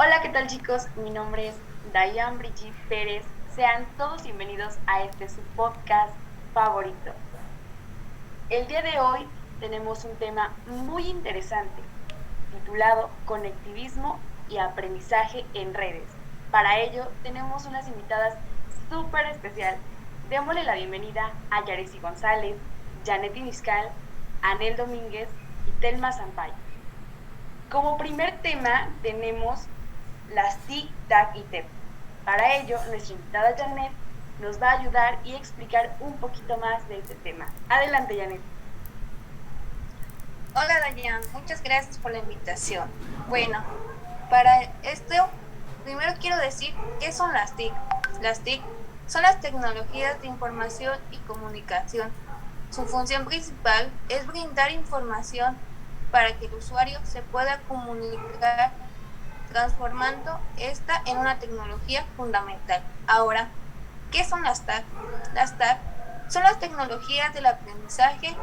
Hola, ¿qué tal chicos? Mi nombre es Dayan Brigitte Pérez. Sean todos bienvenidos a su podcast favorito. El día de hoy tenemos un tema muy interesante titulado Conectivismo y aprendizaje en redes. Para ello tenemos unas invitadas súper especial. Démosle la bienvenida a Yaresi González, Janet Miscal, Anel Domínguez y Telma Sampaio. Como primer tema tenemos las TIC, TAC y TEP. Para ello, nuestra invitada Janet nos va a ayudar y explicar un poquito más de este tema. Adelante, Janet. Hola Dayan, muchas gracias por la invitación. Bueno, para esto, primero quiero decir qué son las TIC. Las TIC son las tecnologías de información y comunicación. Su función principal es brindar información para que el usuario se pueda comunicar, transformando esta en una tecnología fundamental. Ahora, ¿qué son las TAC? Las TAC son las tecnologías del aprendizaje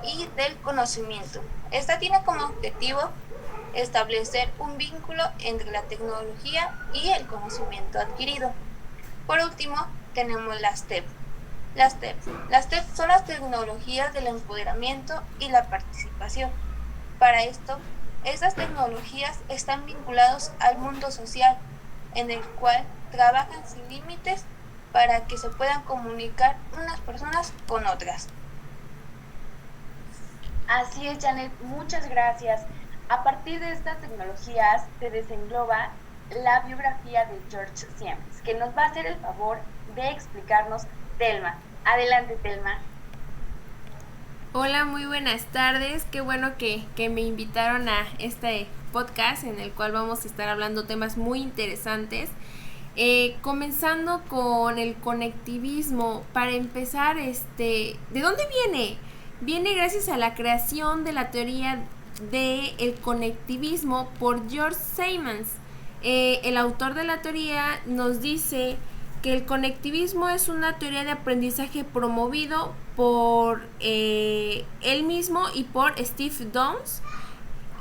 y del conocimiento. Esta tiene como objetivo establecer un vínculo entre la tecnología y el conocimiento adquirido. Por último, tenemos las TEP. Las TEP son las tecnologías del empoderamiento y la participación. Para esto, estas tecnologías están vinculadas al mundo social, en el cual trabajan sin límites para que se puedan comunicar unas personas con otras. Así es, Janet, muchas gracias. A partir de estas tecnologías se desengloba la biografía de George Siemens, que nos va a hacer el favor de explicarnos Telma. Adelante, Telma. Hola, muy buenas tardes. Qué bueno que me invitaron a este podcast en el cual vamos a estar hablando temas muy interesantes. Comenzando con el conectivismo, para empezar, ¿de dónde viene? Viene gracias a la creación de la teoría del conectivismo por George Siemens. El autor de la teoría nos dice que el conectivismo es una teoría de aprendizaje promovido por él mismo y por Steve Downes.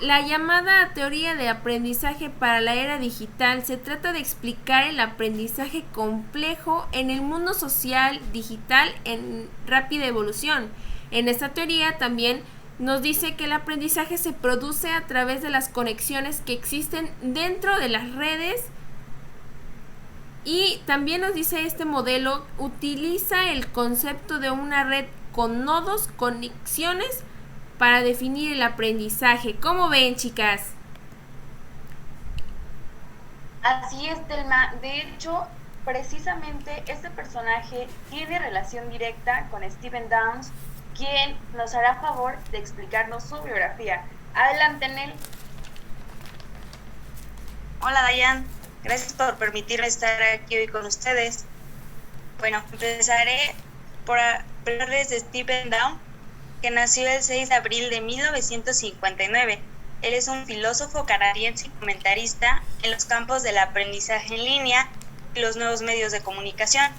La llamada teoría de aprendizaje para la era digital se trata de explicar el aprendizaje complejo en el mundo social digital en rápida evolución. En esta teoría también nos dice que el aprendizaje se produce a través de las conexiones que existen dentro de las redes. Y también nos dice este modelo utiliza el concepto de una red con nodos, conexiones para definir el aprendizaje. ¿Cómo ven, chicas? Así es, Telma. De hecho, precisamente este personaje tiene relación directa con Stephen Downes, quien nos hará favor de explicarnos su biografía. Adelante, Nel. Hola Dayan, gracias por permitirme estar aquí hoy con ustedes. Bueno, empezaré por hablarles de Stephen Downes, que nació el 6 de abril de 1959. Él es un filósofo canadiense y comentarista en los campos del aprendizaje en línea y los nuevos medios de comunicación.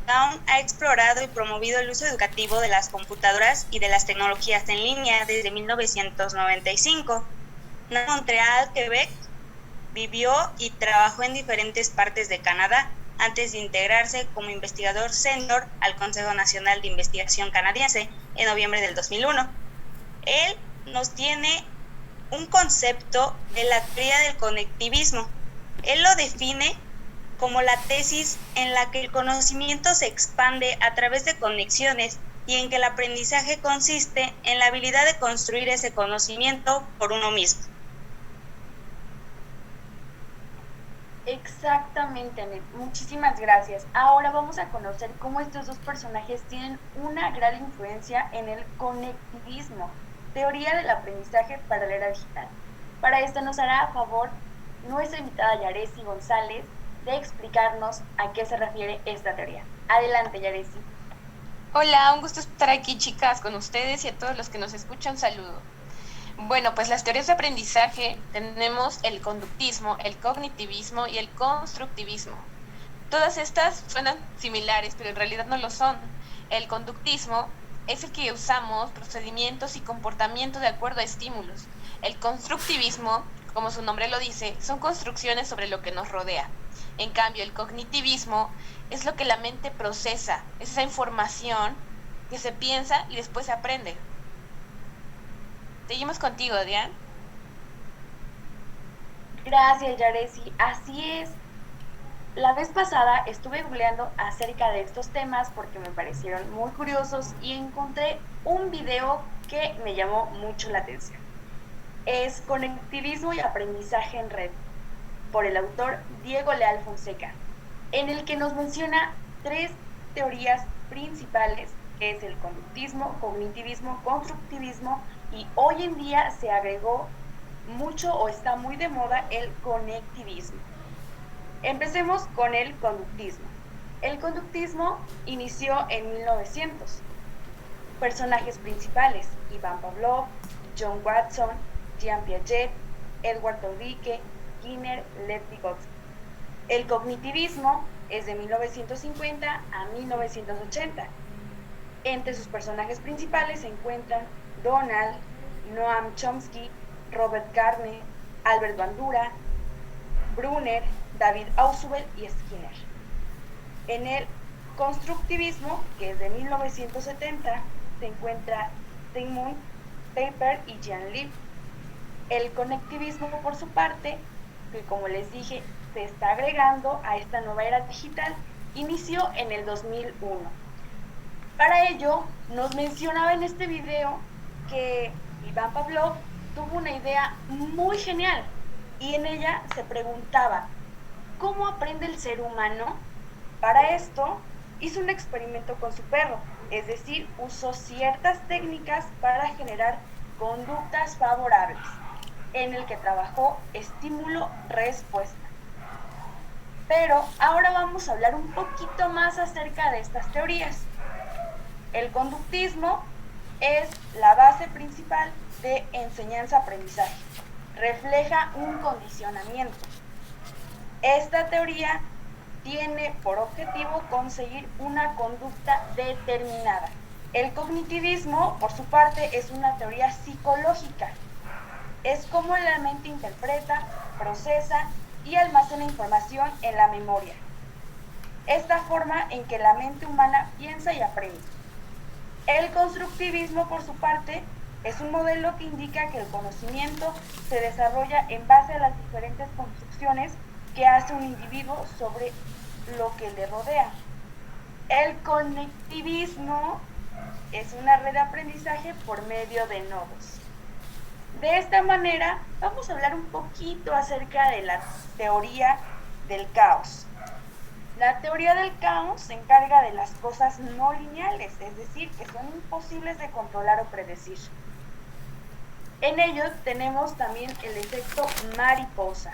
Downes ha explorado y promovido el uso educativo de las computadoras y de las tecnologías en línea desde 1995. En Montreal, Quebec, vivió y trabajó en diferentes partes de Canadá antes de integrarse como investigador senior al Consejo Nacional de Investigación Canadiense en noviembre del 2001. Él nos tiene un concepto de la teoría del conectivismo. Él lo define como la tesis en la que el conocimiento se expande a través de conexiones y en que el aprendizaje consiste en la habilidad de construir ese conocimiento por uno mismo. Exactamente, Anet. Muchísimas gracias. Ahora vamos a conocer cómo estos dos personajes tienen una gran influencia en el conectivismo, teoría del aprendizaje para la era digital. Para esto nos hará a favor nuestra invitada Yaresi González de explicarnos a qué se refiere esta teoría. Adelante, Yaresi. Hola, un gusto estar aquí, chicas, con ustedes y a todos los que nos escuchan, saludo. Bueno, pues las teorías de aprendizaje tenemos el conductismo, el cognitivismo y el constructivismo. Todas estas suenan similares, pero en realidad no lo son. El conductismo es el que usamos procedimientos y comportamientos de acuerdo a estímulos. El constructivismo como su nombre lo dice, son construcciones sobre lo que nos rodea. En cambio, el cognitivismo es lo que la mente procesa, es esa información que se piensa y después se aprende. Seguimos contigo, Diane. Gracias, Yaresi. Así es. La vez pasada estuve googleando acerca de estos temas porque me parecieron muy curiosos y encontré un video que me llamó mucho la atención. Es Conectivismo y Aprendizaje en Red, por el autor Diego Leal Fonseca, en el que nos menciona 3 teorías principales, que es el conductismo, cognitivismo, constructivismo, y hoy en día se agregó mucho o está muy de moda el conectivismo. Empecemos con el conductismo. El conductismo inició en 1900. Personajes principales: Ivan Pavlov, John Watson, Jean Piaget, Edward Torrique, Skinner, Lev Vygotsky. El cognitivismo es de 1950 a 1980. Entre sus personajes principales se encuentran Donald, Noam Chomsky, Robert Gardner, Albert Bandura, Brunner, David Ausubel y Skinner. En el constructivismo, que es de 1970, se encuentra Zygmunt Papert y Jan Leib. El conectivismo, por su parte, que como les dije, se está agregando a esta nueva era digital, inició en el 2001. Para ello, nos mencionaba en este video que Ivan Pavlov tuvo una idea muy genial y en ella se preguntaba: ¿cómo aprende el ser humano? Para esto, hizo un experimento con su perro, es decir, usó ciertas técnicas para generar conductas favorables, en el que trabajó estímulo-respuesta. Pero ahora vamos a hablar un poquito más acerca de estas teorías. El conductismo es la base principal de enseñanza-aprendizaje. Refleja un condicionamiento. Esta teoría tiene por objetivo conseguir una conducta determinada. El cognitivismo, por su parte, es una teoría psicológica. Es cómo la mente interpreta, procesa y almacena información en la memoria. Esta forma en que la mente humana piensa y aprende. El constructivismo, por su parte, es un modelo que indica que el conocimiento se desarrolla en base a las diferentes construcciones que hace un individuo sobre lo que le rodea. El conectivismo es una red de aprendizaje por medio de nodos. De esta manera, vamos a hablar un poquito acerca de la teoría del caos. La teoría del caos se encarga de las cosas no lineales, es decir, que son imposibles de controlar o predecir. En ello tenemos también el efecto mariposa.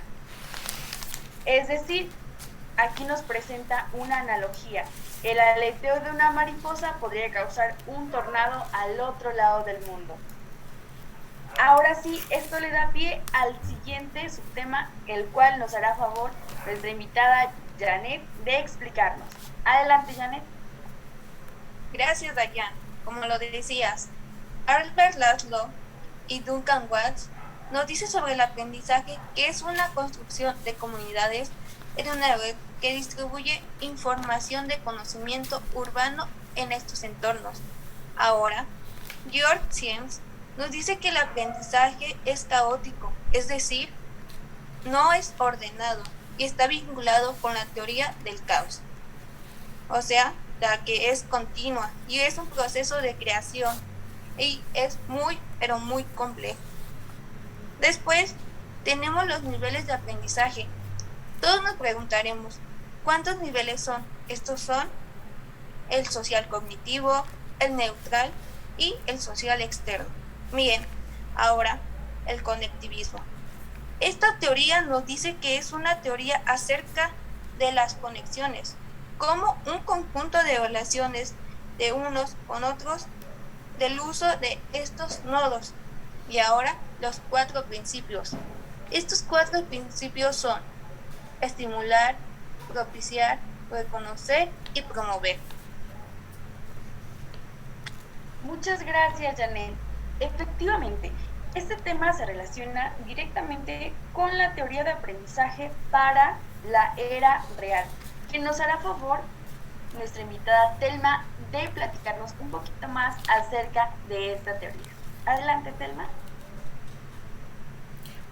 Es decir, aquí nos presenta una analogía. El aleteo de una mariposa podría causar un tornado al otro lado del mundo. Ahora sí, esto le da pie al siguiente subtema, el cual nos hará favor nuestra invitada Janet de explicarnos. Adelante, Janet. Gracias, Dayan. Como lo decías, Albert Laszlo y Duncan Watts nos dice sobre el aprendizaje que es una construcción de comunidades en una red que distribuye información de conocimiento urbano en estos entornos. Ahora, George Sims nos dice que el aprendizaje es caótico, es decir, no es ordenado y está vinculado con la teoría del caos. O sea, la que es continua y es un proceso de creación y es muy, pero muy complejo. Después, tenemos los niveles de aprendizaje. Todos nos preguntaremos, ¿cuántos niveles son? Estos son el social cognitivo, el neutral y el social externo. Bien, ahora el conectivismo. Esta teoría nos dice que es una teoría acerca de las conexiones, como un conjunto de relaciones de unos con otros, del uso de estos nodos. Y ahora los 4 principios. Estos 4 principios son estimular, propiciar, reconocer y promover. Muchas gracias, Janet. Efectivamente, Este tema se relaciona directamente con la teoría de aprendizaje para la era real, que nos hará favor nuestra invitada Telma de platicarnos un poquito más acerca de esta teoría. Adelante, Telma.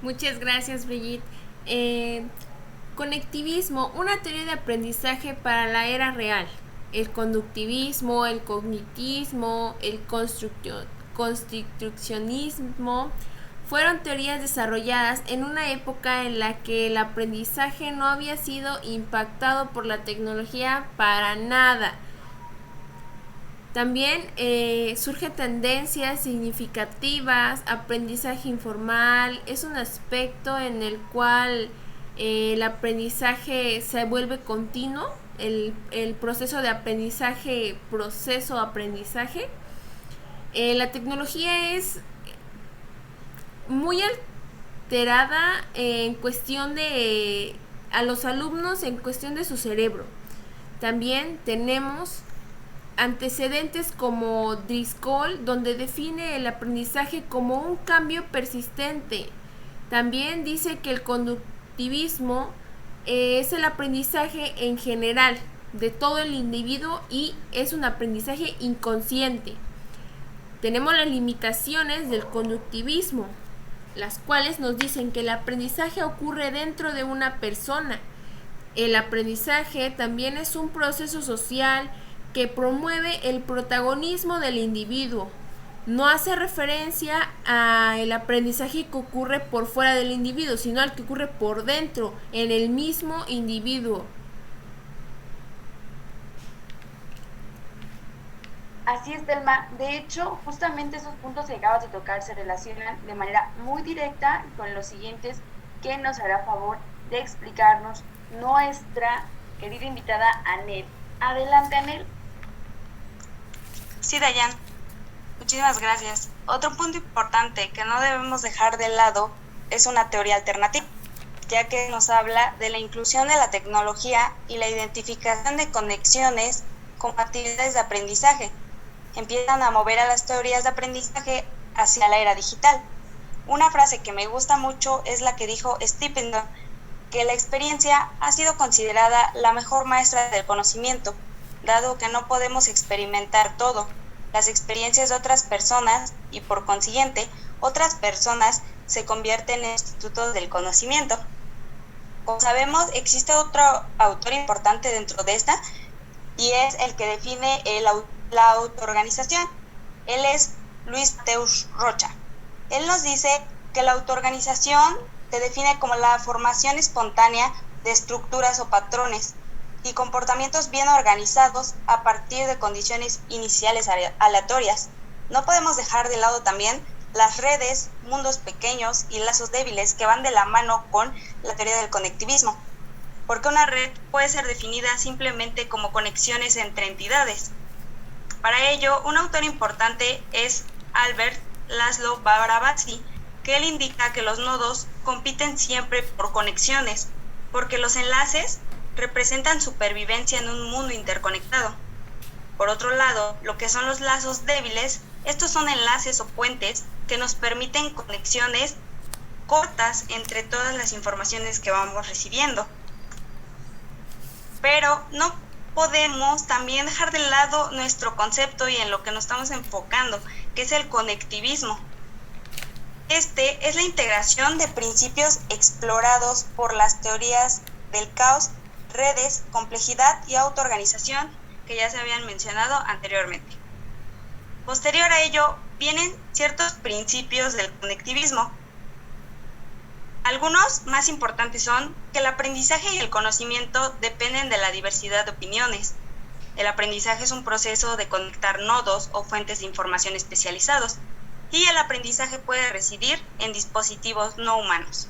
Muchas gracias, Brigitte. Conectivismo, una teoría de aprendizaje para la era real. El conductivismo, el cognitismo, el construccionismo fueron teorías desarrolladas en una época en la que el aprendizaje no había sido impactado por la tecnología para nada. También surgen tendencias significativas, aprendizaje informal, es un aspecto en el cual el aprendizaje se vuelve continuo, el proceso de aprendizaje, proceso-aprendizaje. La tecnología es muy alterada en cuestión de a los alumnos, en cuestión de su cerebro. También tenemos antecedentes como Driscoll, donde define el aprendizaje como un cambio persistente. También dice que el conductivismo es el aprendizaje en general de todo el individuo y es un aprendizaje inconsciente. Tenemos las limitaciones del conductivismo, las cuales nos dicen que el aprendizaje ocurre dentro de una persona. El aprendizaje también es un proceso social que promueve el protagonismo del individuo. No hace referencia al aprendizaje que ocurre por fuera del individuo, sino al que ocurre por dentro, en el mismo individuo. Así es, Telma. De hecho, justamente esos puntos que acabas de tocar se relacionan de manera muy directa con los siguientes que nos hará favor de explicarnos nuestra querida invitada Anel. Adelante, Anel. Sí, Dayan, muchísimas gracias. Otro punto importante que no debemos dejar de lado es una teoría alternativa, ya que nos habla de la inclusión de la tecnología y la identificación de conexiones con actividades de aprendizaje. Empiezan a mover a las teorías de aprendizaje hacia la era digital. Una frase que me gusta mucho es la que dijo Stephen, que la experiencia ha sido considerada la mejor maestra del conocimiento, dado que no podemos experimentar todo. Las experiencias de otras personas y por consiguiente otras personas se convierten en institutos del conocimiento. Como sabemos, existe otro autor importante dentro de esta y es el que define la autoorganización. Él es Luis Mateus Rocha. Él nos dice que la autoorganización se define como la formación espontánea de estructuras o patrones y comportamientos bien organizados a partir de condiciones iniciales aleatorias. No podemos dejar de lado también las redes, mundos pequeños y lazos débiles que van de la mano con la teoría del conectivismo, porque una red puede ser definida simplemente como conexiones entre entidades. Para ello, un autor importante es Albert Laszlo Barabasi, que él indica que los nodos compiten siempre por conexiones, porque los enlaces representan supervivencia en un mundo interconectado. Por otro lado, lo que son los lazos débiles, estos son enlaces o puentes que nos permiten conexiones cortas entre todas las informaciones que vamos recibiendo. Pero no podemos también dejar de lado nuestro concepto y en lo que nos estamos enfocando, que es el conectivismo. Este es la integración de principios explorados por las teorías del caos, redes, complejidad y autoorganización que ya se habían mencionado anteriormente. Posterior a ello vienen ciertos principios del conectivismo. Algunos más importantes son que el aprendizaje y el conocimiento dependen de la diversidad de opiniones. El aprendizaje es un proceso de conectar nodos o fuentes de información especializados y el aprendizaje puede residir en dispositivos no humanos.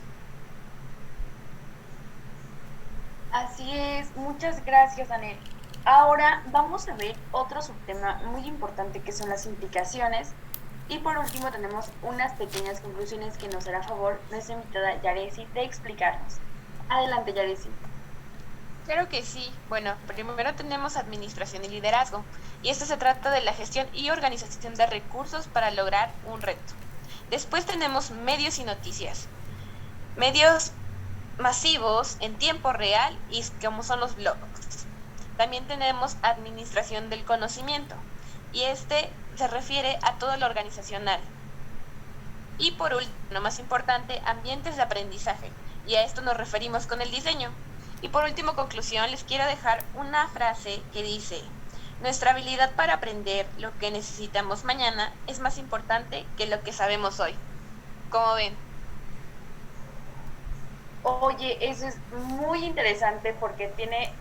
Así es, muchas gracias, Anel. Ahora vamos a ver otro subtema muy importante que son las implicaciones. Y por último tenemos unas pequeñas conclusiones que nos hará favor nuestra invitada Yaresi de explicarnos. Adelante, Yaresi. Claro que sí. Bueno, primero tenemos administración y liderazgo. Y esto se trata de la gestión y organización de recursos para lograr un reto. Después tenemos medios y noticias. Medios masivos en tiempo real y como son los blogs. También tenemos administración del conocimiento y este se refiere a todo lo organizacional. Y por último, lo más importante, ambientes de aprendizaje, y a esto nos referimos con el diseño. Y por último, conclusión, les quiero dejar una frase que dice: nuestra habilidad para aprender lo que necesitamos mañana es más importante que lo que sabemos hoy. ¿Cómo ven? Oye, eso es muy interesante porque tiene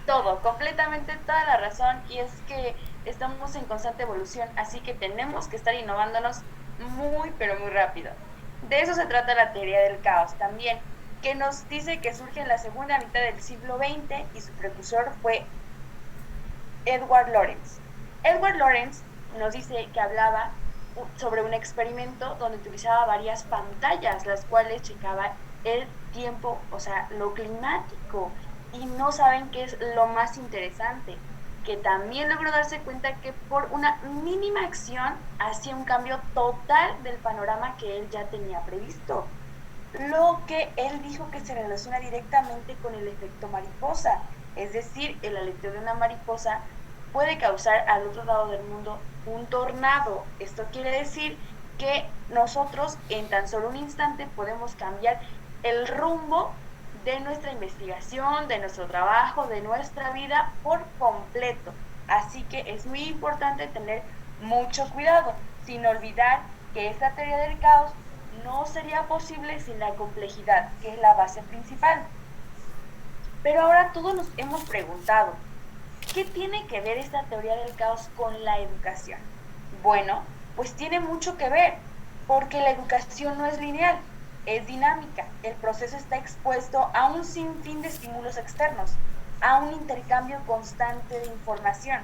todo, completamente toda la razón, y es que estamos en constante evolución, así que tenemos que estar innovándonos muy, pero muy rápido. De eso se trata la teoría del caos también, que nos dice que surge en la segunda mitad del siglo XX y su precursor fue Edward Lorenz. Edward Lorenz nos dice que hablaba sobre un experimento donde utilizaba varias pantallas, las cuales checaba el tiempo, o sea, lo climático. Y no saben qué es lo más interesante, que también logró darse cuenta que por una mínima acción hacía un cambio total del panorama que él ya tenía previsto. Lo que él dijo que se relaciona directamente con el efecto mariposa, es decir, el aleteo de una mariposa puede causar al otro lado del mundo un tornado. Esto quiere decir que nosotros en tan solo un instante podemos cambiar el rumbo de nuestra investigación, de nuestro trabajo, de nuestra vida por completo. Así que es muy importante tener mucho cuidado, sin olvidar que esta teoría del caos no sería posible sin la complejidad, que es la base principal. Pero ahora todos nos hemos preguntado, ¿qué tiene que ver esta teoría del caos con la educación? Bueno, pues tiene mucho que ver, porque la educación no es lineal, es dinámica. El proceso está expuesto a un sinfín de estímulos externos, a un intercambio constante de información,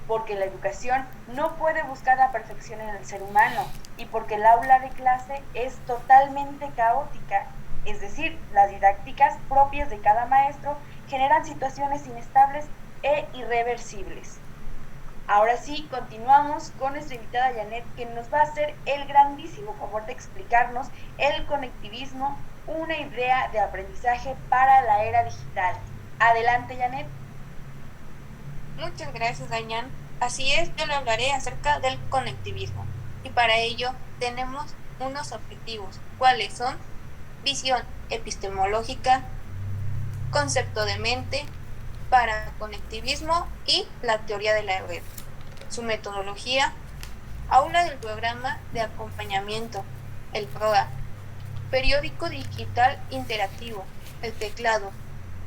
porque la educación no puede buscar la perfección en el ser humano y porque el aula de clase es totalmente caótica, es decir, las didácticas propias de cada maestro generan situaciones inestables e irreversibles. Ahora sí, continuamos con nuestra invitada Janet, que nos va a hacer el grandísimo favor de explicarnos el conectivismo, una idea de aprendizaje para la era digital. Adelante, Janet. Muchas gracias, Dayan. Así es, yo le hablaré acerca del conectivismo. Y para ello tenemos unos objetivos. ¿Cuáles son? Visión epistemológica, concepto de mente, paraconectivismo y la teoría de la red. Su metodología: aula del programa de acompañamiento, el PROA, periódico digital interactivo, el teclado,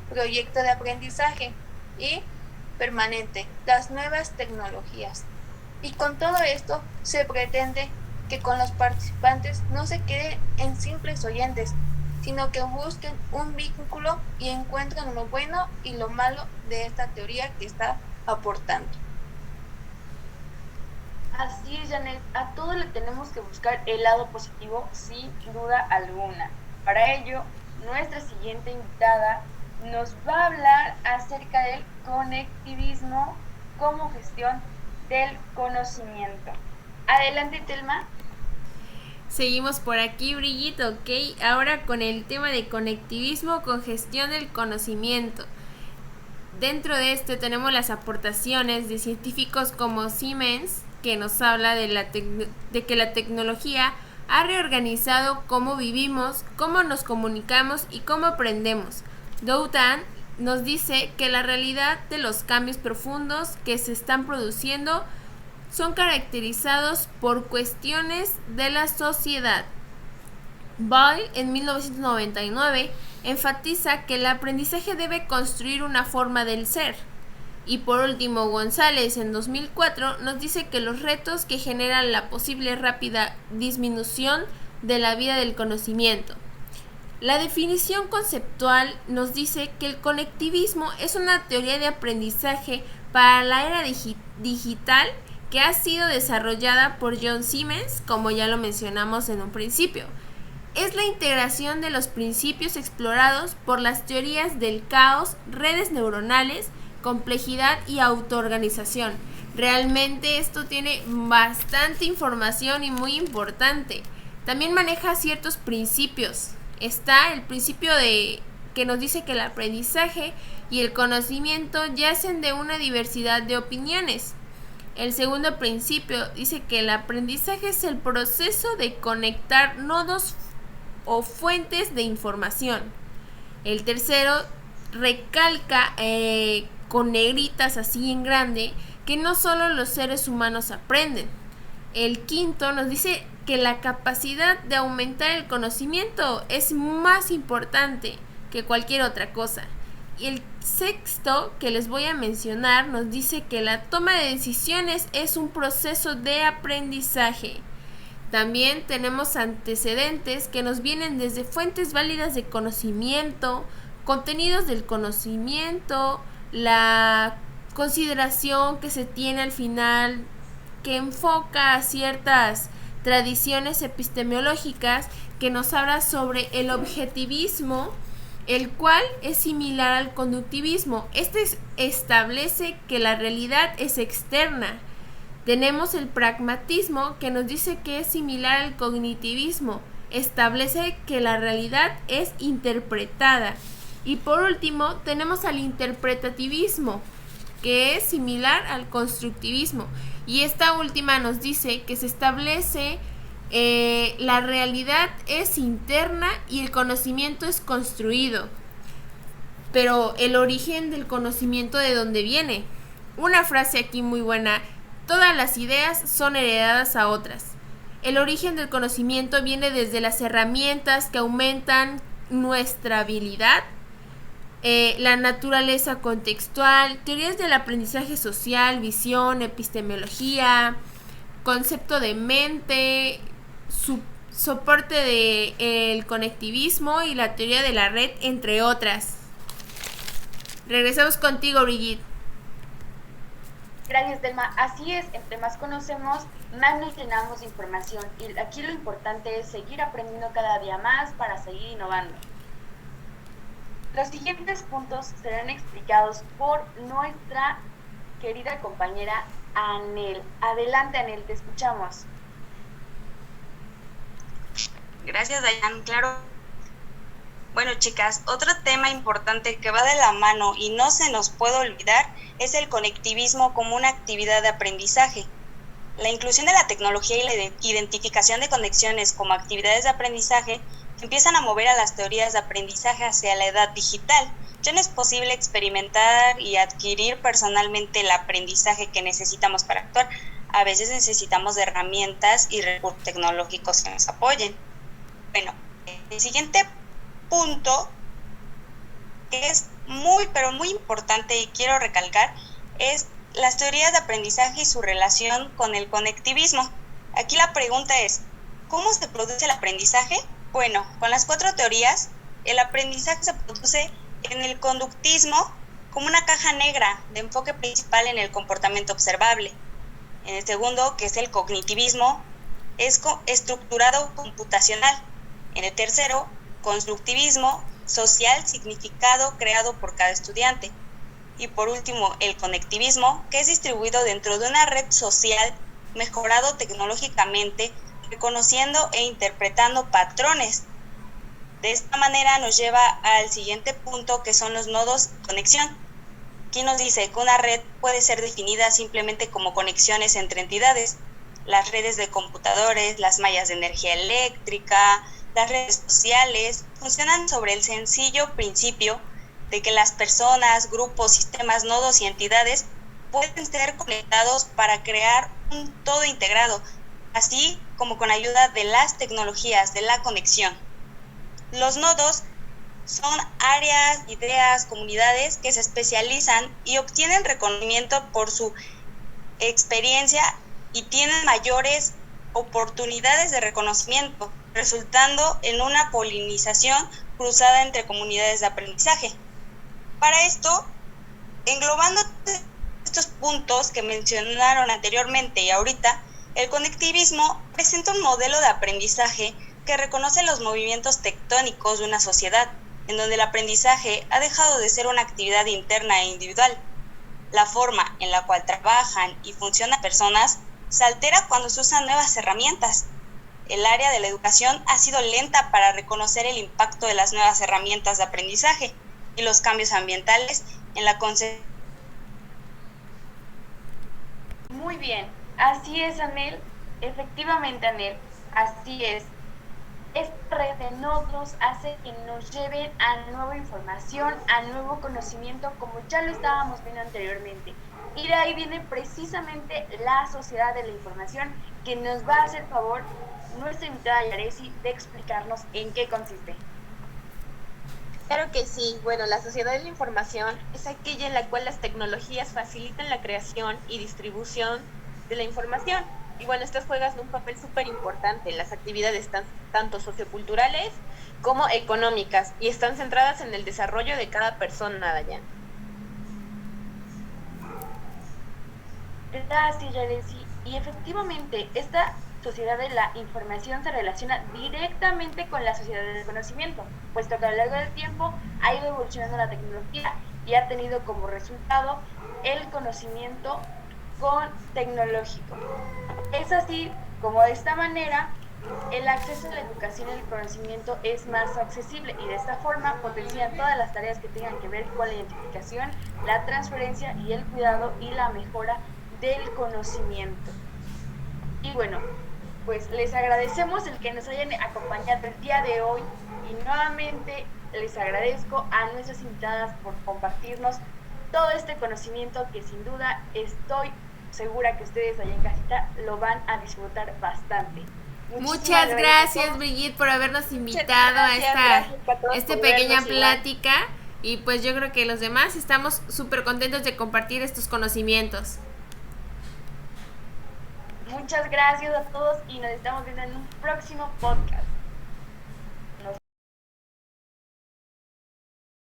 proyecto de aprendizaje y permanente, las nuevas tecnologías. Y con todo esto se pretende que con los participantes no se queden en simples oyentes, sino que busquen un vínculo y encuentren lo bueno y lo malo de esta teoría que está aportando. Así es, Janet, a todo le tenemos que buscar el lado positivo, sin duda alguna. Para ello, nuestra siguiente invitada nos va a hablar acerca del conectivismo como gestión del conocimiento. Adelante, Telma. Seguimos por aquí, Brigitte, ok. Ahora con el tema de conectivismo con gestión del conocimiento. Dentro de este tenemos las aportaciones de científicos como Siemens, que nos habla de que la tecnología ha reorganizado cómo vivimos, cómo nos comunicamos y cómo aprendemos. Doutan nos dice que la realidad de los cambios profundos que se están produciendo son caracterizados por cuestiones de la sociedad. Boyle, en 1999, enfatiza que el aprendizaje debe construir una forma del ser. Y por último, González, en 2004, nos dice que los retos que generan la posible rápida disminución de la vida del conocimiento. La definición conceptual nos dice que el conectivismo es una teoría de aprendizaje para la era digital que ha sido desarrollada por John Siemens, como ya lo mencionamos en un principio. Es la integración de los principios explorados por las teorías del caos, redes neuronales, complejidad y autoorganización. Realmente esto tiene bastante información y muy importante. También maneja ciertos principios. Está el principio de que nos dice que el aprendizaje y el conocimiento yacen de una diversidad de opiniones. El segundo principio dice que el aprendizaje es el proceso de conectar nodos o fuentes de información. El tercero recalca con negritas así en grande que no solo los seres humanos aprenden. El quinto nos dice que la capacidad de aumentar el conocimiento es más importante que cualquier otra cosa. Y el sexto que les voy a mencionar nos dice que la toma de decisiones es un proceso de aprendizaje. También tenemos antecedentes que nos vienen desde fuentes válidas de conocimiento, contenidos del conocimiento, la consideración que se tiene al final, que enfoca a ciertas tradiciones epistemológicas, que nos habla sobre el objetivismo, el cual es similar al conductivismo. Este establece que la realidad es externa. Tenemos el pragmatismo, que nos dice que es similar al cognitivismo, establece que la realidad es interpretada. Y por último tenemos al interpretativismo, que es similar al constructivismo, y esta última nos dice que se establece la realidad es interna y el conocimiento es construido. Pero el origen del conocimiento, ¿de dónde viene? Una frase aquí muy buena: todas las ideas son heredadas a otras. El origen del conocimiento viene desde las herramientas que aumentan nuestra habilidad, la naturaleza contextual, teorías del aprendizaje social, visión, epistemología, concepto de mente, soporte del conectivismo y la teoría de la red, entre otras. Regresamos contigo, Brigitte. Gracias, Delma. Así es, entre más conocemos, más nos llenamos de información. Y aquí lo importante es seguir aprendiendo cada día más para seguir innovando. Los siguientes puntos serán explicados por nuestra querida compañera Anel. Adelante, Anel, te escuchamos. Gracias, Dayan. Claro. Bueno, chicas, otro tema importante que va de la mano y no se nos puede olvidar es el conectivismo como una actividad de aprendizaje. La inclusión de la tecnología y la identificación de conexiones como actividades de aprendizaje empiezan a mover a las teorías de aprendizaje hacia la edad digital. Ya no es posible experimentar y adquirir personalmente el aprendizaje que necesitamos para actuar. A veces necesitamos de herramientas y recursos tecnológicos que nos apoyen. Bueno, el siguiente punto, que es muy, pero muy importante y quiero recalcar, es las teorías de aprendizaje y su relación con el conectivismo. Aquí la pregunta es, ¿cómo se produce el aprendizaje? Bueno, con las 4 teorías, el aprendizaje se produce en el conductismo como una caja negra de enfoque principal en el comportamiento observable. En el segundo, que es el cognitivismo, es estructurado computacional. En el tercero, constructivismo, social, significado creado por cada estudiante. Y por último, el conectivismo, que es distribuido dentro de una red social, mejorado tecnológicamente, reconociendo e interpretando patrones. De esta manera nos lleva al siguiente punto, que son los nodos de conexión. Aquí nos dice que una red puede ser definida simplemente como conexiones entre entidades. Las redes de computadores, las mallas de energía eléctrica, las redes sociales, funcionan sobre el sencillo principio de que las personas, grupos, sistemas, nodos y entidades pueden ser conectados para crear un todo integrado, así como con ayuda de las tecnologías de la conexión. Los nodos son áreas, ideas, comunidades que se especializan y obtienen reconocimiento por su experiencia y tienen mayores oportunidades de reconocimiento, resultando en una polinización cruzada entre comunidades de aprendizaje. Para esto, englobando estos puntos que mencionaron anteriormente y ahorita, el conectivismo presenta un modelo de aprendizaje que reconoce los movimientos tectónicos de una sociedad, en donde el aprendizaje ha dejado de ser una actividad interna e individual. La forma en la cual trabajan y funcionan personas se altera cuando se usan nuevas herramientas. el área de la educación ha sido lenta para reconocer el impacto de las nuevas herramientas de aprendizaje y los cambios ambientales en la concepción. Muy bien, así es, Anel. Efectivamente, Anel, así es. Esta red de nodos hace que nos lleven a nueva información, a nuevo conocimiento, como ya lo estábamos viendo anteriormente. Y de ahí viene precisamente la sociedad de la información, que nos va a hacer favor nuestra invitada Yaresi de explicarnos en qué consiste. Claro que sí. Bueno, la sociedad de la información es aquella en la cual las tecnologías facilitan la creación y distribución de la información. Y bueno, estas juegan un papel súper importante en las actividades tanto socioculturales como económicas y están centradas en el desarrollo de cada persona, Dayan. Gracias, Yaresi. Y efectivamente, esta sociedad de la información se relaciona directamente con la sociedad del conocimiento, puesto que a lo largo del tiempo ha ido evolucionando la tecnología y ha tenido como resultado el conocimiento tecnológico. Es así como de esta manera el acceso a la educación y el conocimiento es más accesible y de esta forma potencian todas las tareas que tengan que ver con la identificación, la transferencia y el cuidado y la mejora del conocimiento. Y bueno, pues les agradecemos el que nos hayan acompañado el día de hoy y nuevamente les agradezco a nuestras invitadas por compartirnos todo este conocimiento que sin duda estoy segura que ustedes allá en casita lo van a disfrutar bastante. Muchas gracias, Brigitte, por habernos invitado a esta pequeña plática. Y pues yo creo que los demás estamos súper contentos de compartir estos conocimientos. Muchas gracias a todos y nos estamos viendo en un próximo podcast.